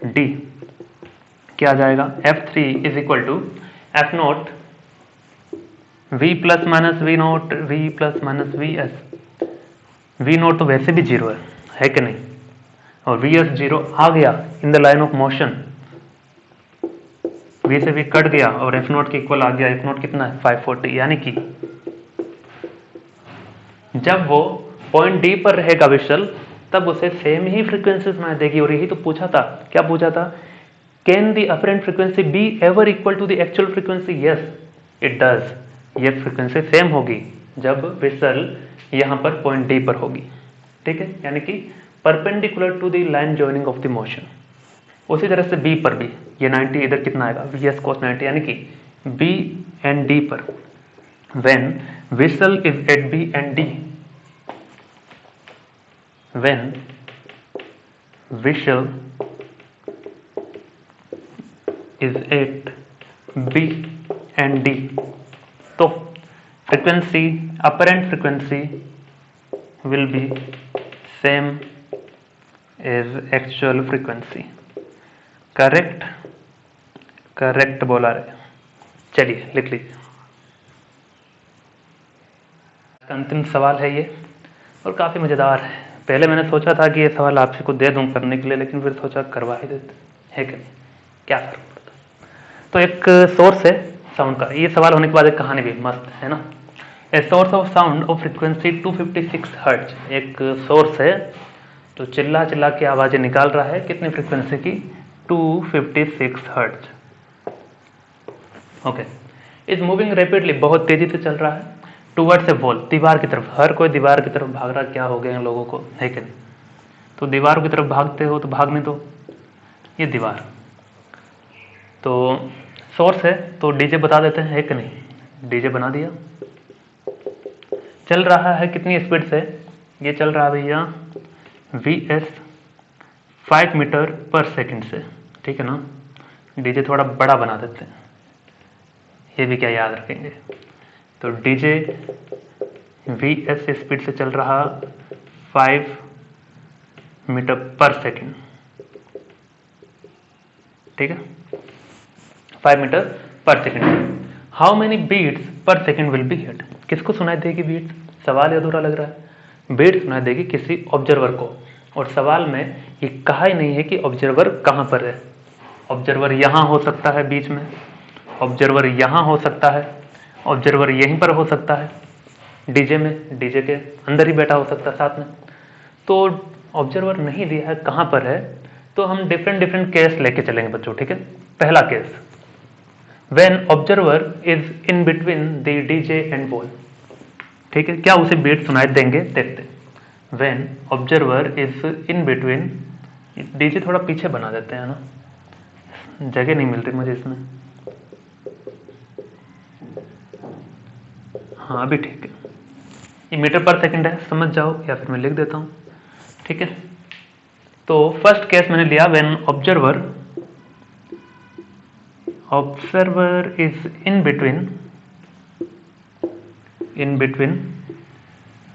D, क्या आ जाएगा, F3 is equal to F not V plus minus V not V plus minus VS। V not तो वैसे भी 0 है कि नहीं, और VS 0 आ गया in the line of motion, V से भी कट गया और F नॉट के इक्वल आ गया। F नॉट कितना है 540, यानी कि जब वो पॉइंट D पर रहेगा विशल, तब उसे सेम ही फ्रीक्वेंसी सुनाई देगी। और यही तो पूछा था, क्या पूछा था, can the apparent frequency be ever equal to the actual frequency, yes it does. ये फ्रीक्वेंसी सेम होगी जब विशल यहाँ पर पॉइंट D पर होगी, ठीक है, यानी कि perpendicular to the line joining of the motion. उसी तरह से B पर भी ये 90 इधर कितना आएगा, VS cos 90, यानी कि B एंड D पर when whistle is at B and D, when whistle is at B and D, तो frequency apparent frequency will be same as actual frequency, correct, correct बोला रहे। चलिए लिख लीजिए, अंतिम सवाल है ये, और काफ़ी मज़ेदार है। पहले मैंने सोचा था कि ये सवाल आप को दे दूं करने के लिए, लेकिन फिर सोचा करवा ही देते है कि नहीं, क्या फर्क पड़ता। तो एक सोर्स है साउंड का, ये सवाल होने के बाद एक कहानी भी मस्त है ना। A source of sound of frequency 256 hertz, एक सोर्स है तो चिल्ला चिल्ला के आवाज़ें निकाल रहा है, कितनी फ्रिक्वेंसी की, 256 hertz, okay. Is moving rapidly, बहुत तेजी से चल रहा है, टूवर्ड्स ए वॉल, दीवार की तरफ। हर कोई दीवार की तरफ भाग रहा, क्या हो गया इन लोगों को, है कि नहीं। तो दीवार की तरफ भागते हो तो भागने दो, ये दीवार। तो सोर्स है तो डीजे बता देते हैं, है कि नहीं, डीजे बना दिया। चल रहा है कितनी स्पीड से, ये चल रहा है भैया VS 5 मीटर पर सेकंड से, ठीक है ना। डीजे थोड़ा बड़ा बना देते हैं, ये भी क्या याद रखेंगे। तो डीजे वीएस स्पीड से चल रहा 5 मीटर पर सेकंड, ठीक है, 5 मीटर पर सेकंड। हाउ मेनी बीट्स पर सेकंड विल बी हिट, किसको सुनाई देगी बीट, सवाल अधूरा लग रहा है। बीट सुनाई देगी किसी ऑब्जर्वर को, और सवाल में ये कहा ही नहीं है कि ऑब्जर्वर कहां पर है। ऑब्जर्वर यहां हो सकता है बीच में, ऑब्जर्वर यहां हो सकता है, ऑब्जर्वर यहीं पर हो सकता है, डीजे में, डीजे के अंदर ही बैठा हो सकता है साथ में। तो ऑब्जर्वर नहीं दिया है कहां पर है, तो हम डिफरेंट डिफरेंट केस लेके चलेंगे बच्चों, ठीक है। पहला case, when observer is in between the DJ and wall, ठीक है, क्या उसे बीट सुनाई देंगे, देखते हैं। When observer is in between, DJ थोड़ा पीछे बना देते हैं ना, जगह नहीं मिल रही मुझे इसमें, हाँ अभी ठीक है। ये मीटर पर सेकंड है, समझ जाओ, या फिर मैं लिख देता हूं, ठीक है। तो फर्स्ट केस मैंने लिया, when observer is in between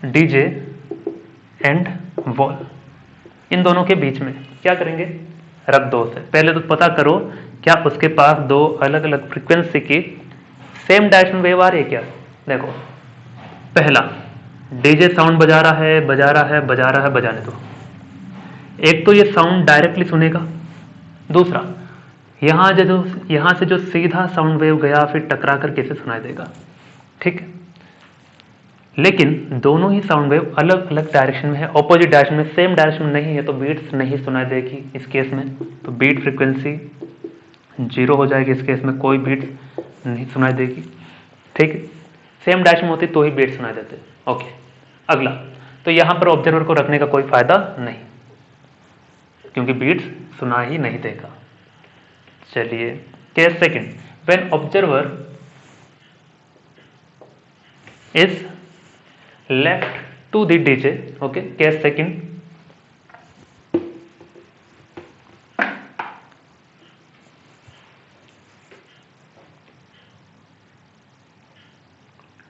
DJ and wall, इन दोनों के बीच में क्या करेंगे, रख दो उसे। पहले तो पता करो क्या उसके पास दो अलग अलग फ्रीक्वेंसी की सेम डायरेक्शन वेव आ रही है क्या। देखो, पहला, डीजे साउंड बजा रहा है, बजाने दो। एक तो ये साउंड डायरेक्टली सुनेगा, दूसरा यहां से जो सीधा साउंड वेव गया फिर टकरा कर कैसे सुनाई देगा, ठीक है। लेकिन दोनों ही साउंड वेव अलग अलग डायरेक्शन में है, ऑपोजिट डायरेक्शन में, सेम डायरेक्शन में नहीं है, तो बीट्स नहीं सुनाई देगी इस केस में। तो बीट फ्रीक्वेंसी 0 हो जाएगी, इस केस में कोई बीट नहीं सुनाई देगी, ठीक है। सेम डायरेक्शन होती तो ही बीट सुनाई देते, ओके। अगला, तो यहां पर ऑब्जर्वर को रखने का कोई फायदा नहीं, क्योंकि बीट्स सुना ही नहीं देगा। चलिए case second, when observer is left to the DJ, okay. Case second,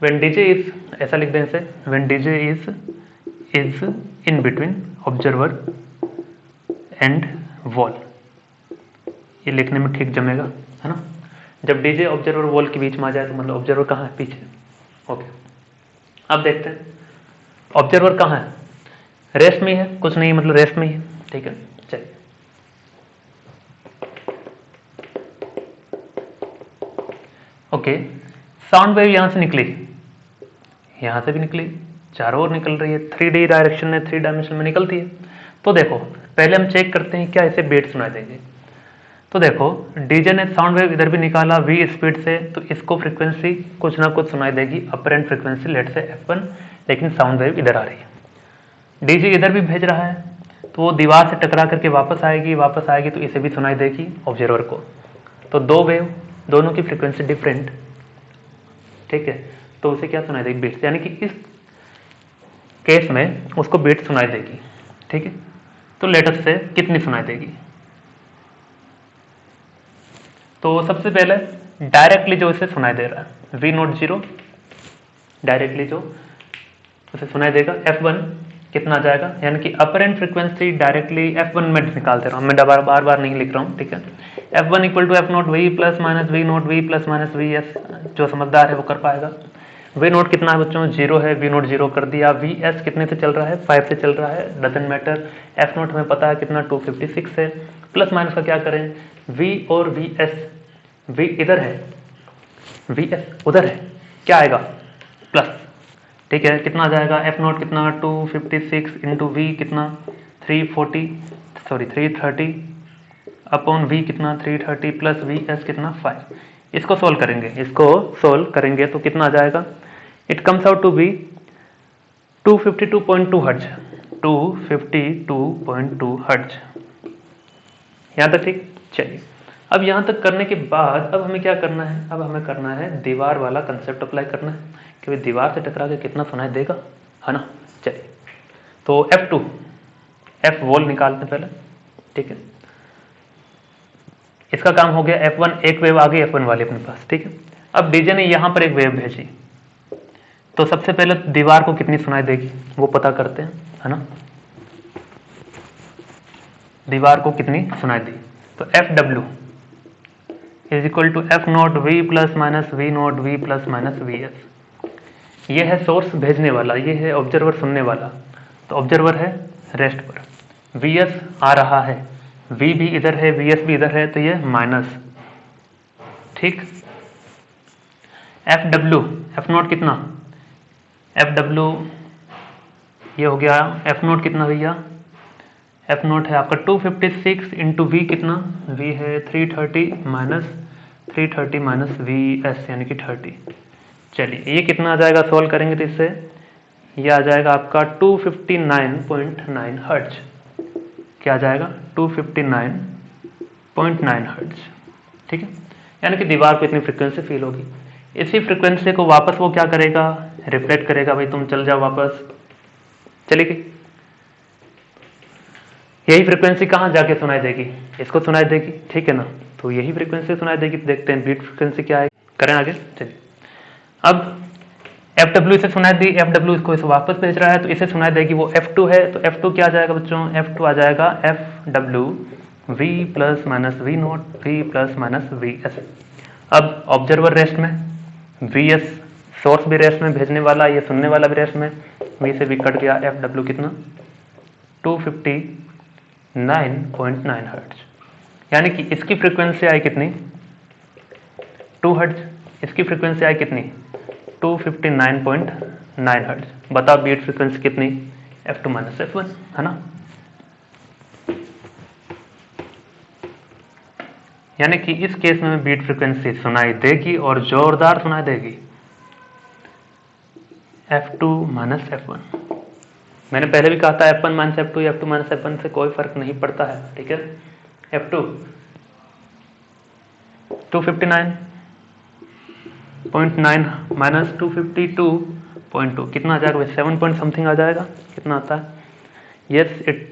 when DJ is, ऐसा लिख दें इसे, when DJ is in between observer and wall, ये लिखने में ठीक जमेगा, है ना। जब डीजे ऑब्जर्वर वॉल के बीच में आ जाए तो मतलब ऑब्जर्वर कहाँ है, पीछे, ओके। अब देखते हैं ऑब्जर्वर कहाँ है, रेस्ट में है, कुछ नहीं मतलब रेस्ट में ही है, ठीक है। चलिए, ओके, साउंड वेव यहां से निकली, यहां से भी निकली, चारों ओर निकल रही है, 3D डायरेक्शन में, 3 डायमेंशन में निकलती है। तो देखो पहले हम चेक करते हैं क्या इसे बीट सुनाई देंगे। तो देखो डीजे ने साउंड वेव इधर भी निकाला v स्पीड से, तो इसको फ्रीक्वेंसी कुछ ना कुछ सुनाई देगी, अपरेंट फ्रीक्वेंसी लेट से f1, लेकिन साउंड वेव इधर आ रही है। डीजे इधर भी भेज रहा है, तो वो दीवार से टकरा करके वापस आएगी तो इसे भी सुनाई देगी ऑब्जर्वर को। तो दो वेव, दोनों की फ्रीक्वेंसी डिफरेंट, ठीक है, तो उसे क्या सुनाई देगी, बीट्स, यानी कि इस केस में उसको बीट सुनाई देगी, ठीक है। तो लेटेस्ट से कितनी सुनाई देगी, तो सबसे पहले डायरेक्टली जो इसे सुनाई दे रहा है V0 डायरेक्टली जो उसे सुनाई देगा, F1 कितना जाएगा, यानी कि अपरेंट फ्रीक्वेंसी डायरेक्टली F1 में निकाल दे रहा हूं मैं, बार बार नहीं लिख रहा हूं, ठीक है। F1 equal to F0 V plus minus V0 V plus minus VS, जो समझदार है वो कर पाएगा। V0 कितना है बच्चों, 0 है, V0 0 कर दिया। VS कितने से चल रहा है, 5 से चल रहा है, डजंट मैटर। F0 हमें पता है कितना, 256 है। प्लस माइनस का क्या करें, V और VS, V इधर है, VS उधर है, क्या आएगा, प्लस, ठीक है। कितना आ जाएगा, F0 कितना, 256 इंटू V कितना, 330 अपॉन V कितना, 330 प्लस VS कितना, 5। इसको सोल्व करेंगे तो कितना आ जाएगा, it comes out to be 252.2 hertz, 252.2 hertz. यहां तक ठीक। चलिए, अब यहां तक करने के बाद अब हमें क्या करना है, अब हमें करना है दीवार वाला कंसेप्ट अप्लाई करना है कि भाई दीवार से टकरा के कितना सुनाई देगा, है ना। चलिए, तो F2, F वॉल निकालते हैं पहले, ठीक है। इसका काम हो गया, F1 एक वेव आ गई F1 वाली अपने पास, ठीक है। अब डीजे ने यहां पर एक वेव भेजी, तो सबसे पहले दीवार को कितनी सुनाई देगी वो पता करते हैं, है ना। दीवार को कितनी सुनाई दी, तो FW is equal to F not V plus minus V not V plus minus VS। ये है सोर्स भेजने वाला, ये है ऑब्जर्वर सुनने वाला, तो ऑब्जर्वर है रेस्ट पर, VS आ रहा है, V भी इधर है, VS भी इधर है, तो ये माइनस, ठीक। FW, F नॉट कितना, FW ये हो गया, F नॉट कितना भैया, F नॉट है आपका 256 इंटू V कितना, V है 330 माइनस VS यानी कि 30। चलिए ये कितना आ जाएगा, सॉल्व करेंगे तो इससे ये आ जाएगा आपका 259.9 हर्ट्ज। क्या आ जाएगा, 259.9 हर्ट्ज, ठीक है। यानी कि दीवार को इतनी फ्रिक्वेंसी फील होगी। इसी फ्रिक्वेंसी को वापस वो क्या करेगा, रिफ्लेक्ट करेगा। भाई तुम चल जाओ वापस, चलेगी। यही फ्रिक्वेंसी कहाँ जाके सुनाई देगी, इसको सुनाई देगी, ठीक है ना। तो यही फ्रिक्वेंसी सुनाई देगी। देखते हैं बीट फ्रिक्वेंसी क्या है, करें आगे। चलिए अब FW इसे सुनाई दी, FW इसको इसे वापस भेज रहा है, तो इसे सुनाई देगी वो F2 है, तो F2 क्या आ जाएगा बच्चों, F2 आ जाएगा FW V plus minus V not V plus minus VS। अब ऑब्जर्वर रेस्ट में, VS सोर्स भी रेस्ट में, भेजने वाला ये सुनने वाला भी रेस्ट में, V से भी कट गया, FW कितना 259.9 हर्ट्ज। यानी कि इसकी फ्रीक्वेंसी आई कितनी 2 हर्ट्ज, इसकी फ्रीक्वेंसी आई कितनी 259.9 हर्ट्ज। बताओ बीट फ्रीक्वेंसी कितनी, F2 माइनस F1, है ना। यानी कि इस केस में बीट फ्रीक्वेंसी सुनाई देगी और जोरदार सुनाई देगी, F2 माइनस F1। मैंने पहले भी कहा था F1 माइनस F2 या F2 माइनस F1 से कोई फर्क नहीं पड़ता है, ठीक है। F2 259.9 माइनस 252.2 कितना आ जाएगा भाई, 7 पॉइंट समथिंग आ जाएगा। कितना आता है, यस इट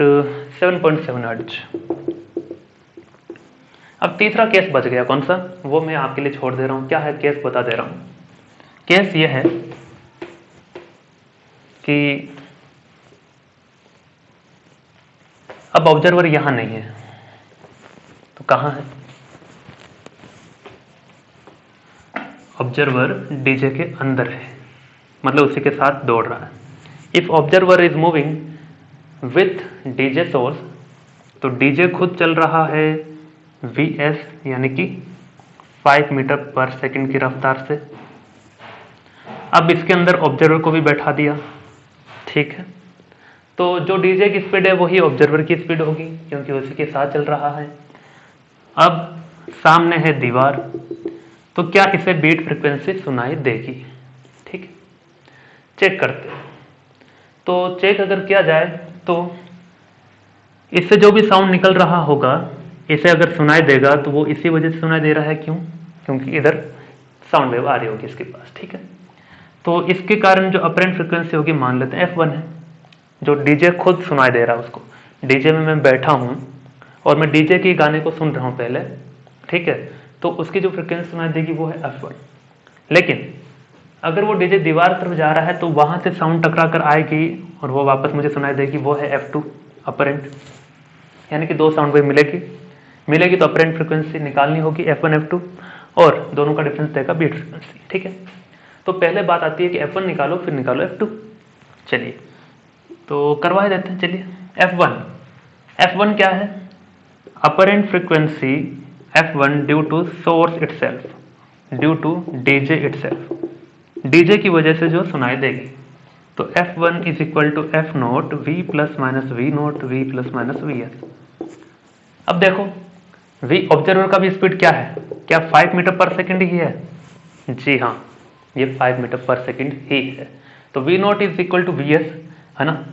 7.7 हर्ट्ज। अब तीसरा केस बच गया, कौन सा, वो मैं आपके लिए छोड़ दे रहा हूं। क्या है केस, बता दे रहा हूं। केस ये है कि अब ऑब्जर्वर यहां नहीं है, तो कहां है, ऑब्जर्वर डीजे के अंदर है, मतलब उसी के साथ दौड़ रहा है। If observer is moving with DJ source, तो डीजे खुद चल रहा है VS यानी कि 5 मीटर पर सेकंड की रफ्तार से। अब इसके अंदर ऑब्जर्वर को भी बैठा दिया, ठीक है। तो जो डीजे की स्पीड है वही ऑब्जर्वर की स्पीड होगी, क्योंकि उसी के साथ चल रहा है। अब सामने है दीवार, तो क्या इसे बीट फ्रीक्वेंसी सुनाई देगी, ठीक है। चेक करते हैं। तो चेक अगर किया जाए तो इससे जो भी साउंड निकल रहा होगा, इसे अगर सुनाई देगा तो वो इसी वजह से सुनाई दे रहा है, क्यों, क्योंकि इधर साउंड वेव आ रही होगी इसके पास, ठीक है। तो इसके कारण जो अपरेंट फ्रीक्वेंसी होगी मान लेते हैं F1 है, जो डीजे खुद सुनाई दे रहा है उसको। डीजे में मैं बैठा हूं और मैं डीजे के गाने को सुन रहा हूं पहले, ठीक है, तो उसकी जो फ्रीक्वेंसी सुनाई देगी वो है F1। लेकिन अगर वो डीजे दीवार तरफ जा रहा है तो वहां से साउंड टकरा कर आएगी और वो वापस मुझे सुनाई देगी, वो है F2 अपरेंट। यानी कि दो साउंड वेव मिलेगी तो अपरेंट फ्रीक्वेंसी निकालनी होगी F1 F2, और दोनों का डिफरेंस देगा बीट फ्रीक्वेंसी, ठीक है। तो पहले बात आती है कि F1 निकालो फिर निकालो F2। चलिए तो करवा ही देते हैं। चलिए F1 क्या है, apparent frequency F1 due to source itself, due to DJ itself, DJ की वजह से जो सुनाई देगी। तो F1 is equal to F not V plus minus V not V plus minus VS। अब देखो V ऑब्जर्वर का भी स्पीड क्या है, क्या 5 मीटर पर सेकंड ही है, जी हाँ ये 5 मीटर पर सेकंड ही है। तो V not is equal to VS, है ना।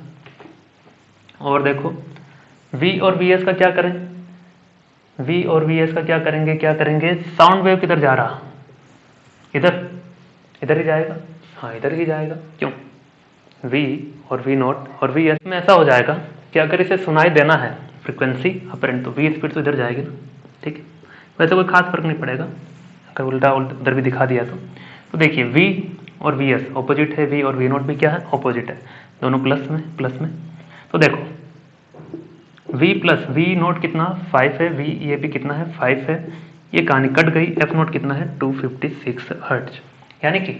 और देखो V और VS का क्या करें, V और VS का क्या करेंगे, साउंड वेव किधर जा रहा, इधर ही जाएगा, हाँ इधर ही जाएगा, क्यों, V और V नोट और VS में ऐसा हो जाएगा कि अगर इसे सुनाई देना है फ्रिक्वेंसी अपरेंट, तो v स्पीड तो इधर जाएगी ना, ठीक है। वैसे कोई खास फर्क नहीं पड़ेगा अगर उल्टा उधर भी दिखा दिया तो देखिए v और vs ऑपोजिट है, v और v नोट भी क्या है, ऑपोजिट है, दोनों प्लस में। तो देखो v प्लस v नोट कितना 5 है, v ये भी कितना है 5 है, ये कहानी कट गई। f नोट कितना है 256 हर्ट्ज, यानी कि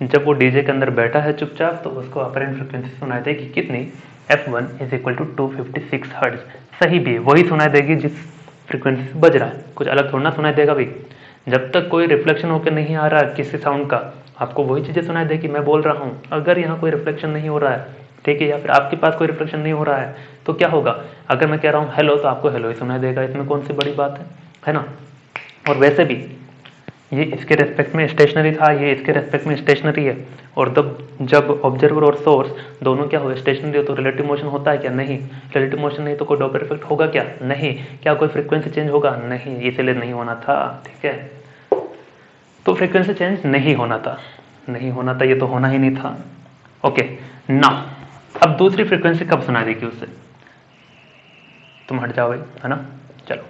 जब वो डीजे के अंदर बैठा है चुपचाप तो उसको अपरेंट फ्रिक्वेंसी सुनाई देगी कितनी, f1 = 256 हर्ट्ज। सही भी है, वही सुनाई देगी जिस फ्रिक्वेंसी से बज रहा है, कुछ अलग थोड़ा ना सुनाई देगा भाई। जब तक कोई रिफ्लेक्शन होकर नहीं आ रहा है किसी साउंड का, आपको वही चीज़ें सुनाई देगी मैं बोल रहा हूँ। अगर यहाँ कोई रिफ्लेक्शन नहीं हो रहा है, ठीक है, या फिर आपके पास कोई रिफ्लेक्शन नहीं हो रहा है तो क्या होगा, अगर मैं कह रहा हूँ हेलो तो आपको हेलो ही सुनाई देगा, इसमें कौन सी बड़ी बात है ना। और वैसे भी ये इसके रेस्पेक्ट में स्टेशनरी था, ये इसके रेस्पेक्ट में स्टेशनरी है, और जब ऑब्जर्वर और सोर्स दोनों क्या हो, स्टेशनरी हो, तो रिलेटिव मोशन होता है क्या, नहीं। रिलेटिव मोशन नहीं तो कोई डॉपलर इफेक्ट होगा क्या, नहीं। क्या कोई फ्रीक्वेंसी चेंज होगा, नहीं, इसीलिए नहीं होना था, ठीक है। तो फ्रीक्वेंसी चेंज नहीं होना था, ये तो होना ही नहीं था। ओके ना, अब दूसरी फ्रीक्वेंसी कब सुना देगी उससे, तुम हट जाओ भाई, है ना। चलो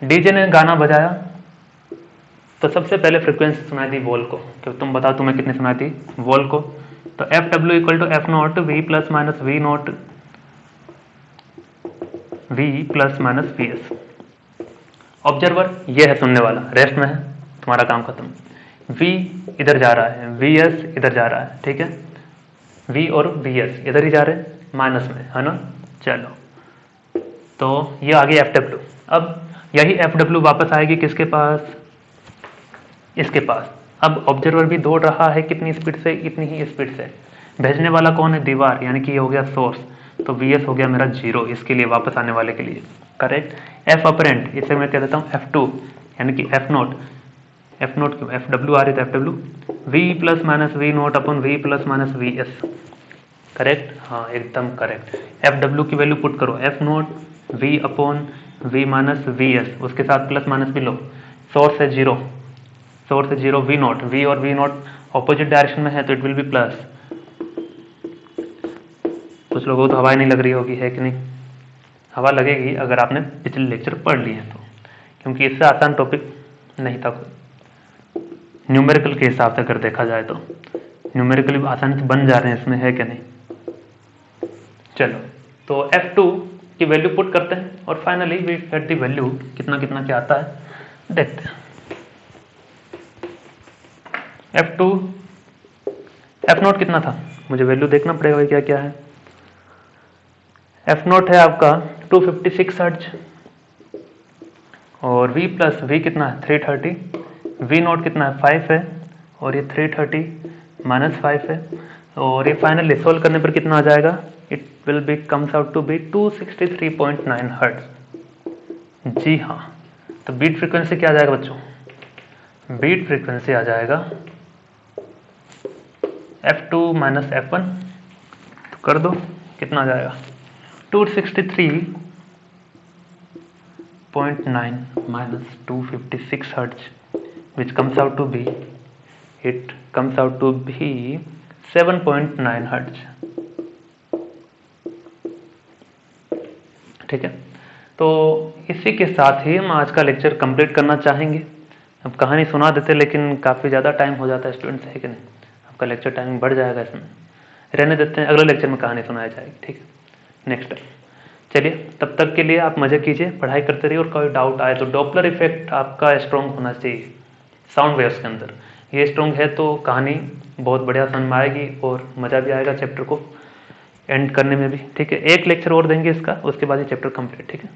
डीजे ने गाना बजाया तो सबसे पहले फ्रीक्वेंसी सुनाई दी वॉल को, तो तुम बताओ तुम्हें कितनी सुनाई थी वॉल को, तो FW = F not V plus minus V not V plus minus VS। Observer ये है सुनने वाला, रेस्ट में है, तुम्हारा काम खत्म। V इधर जा रहा है, VS इधर जा रहा है, ठीक है, V और VS इधर ही जा रहे हैं माइनस में, है ना। चलो तो ये आ गई FW। अब यही FW वापस आएगी किसके पास, इसके पास। अब ऑब्जर्वर भी दौड़ रहा है कितनी स्पीड से, इतनी ही स्पीड से। भेजने वाला कौन है, दीवार, यानी कि ये हो गया सोर्स, तो VS हो गया मेरा 0 इसके लिए, वापस आने वाले के लिए, करेक्ट। F अपरेंट इसे मैं कह देता हूँ F2, यानी कि F नोट क्यों, FW आ रही है, FW V plus minus V naught upon V plus minus VS, correct, हाँ एकदम करेक्ट। FW की वैल्यू पुट करो, F not V upon V minus VS, उसके साथ प्लस माइनस भी लो, सोर्स है 0, V नोट, V और V नोट ऑपोजिट डायरेक्शन में है तो इट विल बी प्लस। कुछ लोगों को तो हवा नहीं लग रही होगी, है कि नहीं, हवा लगेगी अगर आपने पिछले लेक्चर पढ़ लिए हैं तो, क्योंकि इससे आसान टॉपिक नहीं था न्यूमेरिकल के हिसाब से अगर देखा जाए तो। न्यूमेरिकल आसानी से बन जा रहे हैं इसमें, है क्या नहीं। चलो तो F2 की वैल्यू पुट करते हैं और finally we get the value, कितना क्या आता है देखते हैं। F2 F नोट कितना था, मुझे वैल्यू देखना पड़ेगा क्या है। F नोट है आपका 256 हर्ट्ज, और V प्लस V कितना है 330, V नोट कितना है 5 है, और ये 330 माइनस 5 है, और ये फाइनली सोल्व करने पर कितना आ जाएगा, it will be comes out to be 263.9 hertz. जी हाँ, तो बीट फ्रीक्वेंसी क्या आ जाएगा बच्चों, बीट फ्रीक्वेंसी आ जाएगा F2 माइनस F1, तो कर दो कितना आ जाएगा 263.9 minus 256 hertz, which comes out to be, it comes out to be 7.9 hertz, ठीक है। तो इसी के साथ ही हम आज का लेक्चर कंप्लीट करना चाहेंगे। अब कहानी सुना देते लेकिन काफ़ी ज़्यादा टाइम हो जाता है स्टूडेंट्स, है कि नहीं, आपका लेक्चर टाइमिंग बढ़ जाएगा, इसमें रहने देते हैं, अगले लेक्चर में कहानी सुनाई जाएगी, ठीक है, नेक्स्ट टाइम। चलिए तब तक के लिए आप मजे कीजिए, पढ़ाई करते रहिए, और कोई डाउट आए तो डॉपलर इफेक्ट आपका स्ट्रॉन्ग होना चाहिए साउंड वेव्स के अंदर, ये स्ट्रॉन्ग है तो कहानी बहुत बढ़िया समझ में आएगी और मज़ा भी आएगा चैप्टर को एंड करने में भी, ठीक है। एक लेक्चर और देंगे इसका, उसके बाद ये चैप्टर कंप्लीट, ठीक है।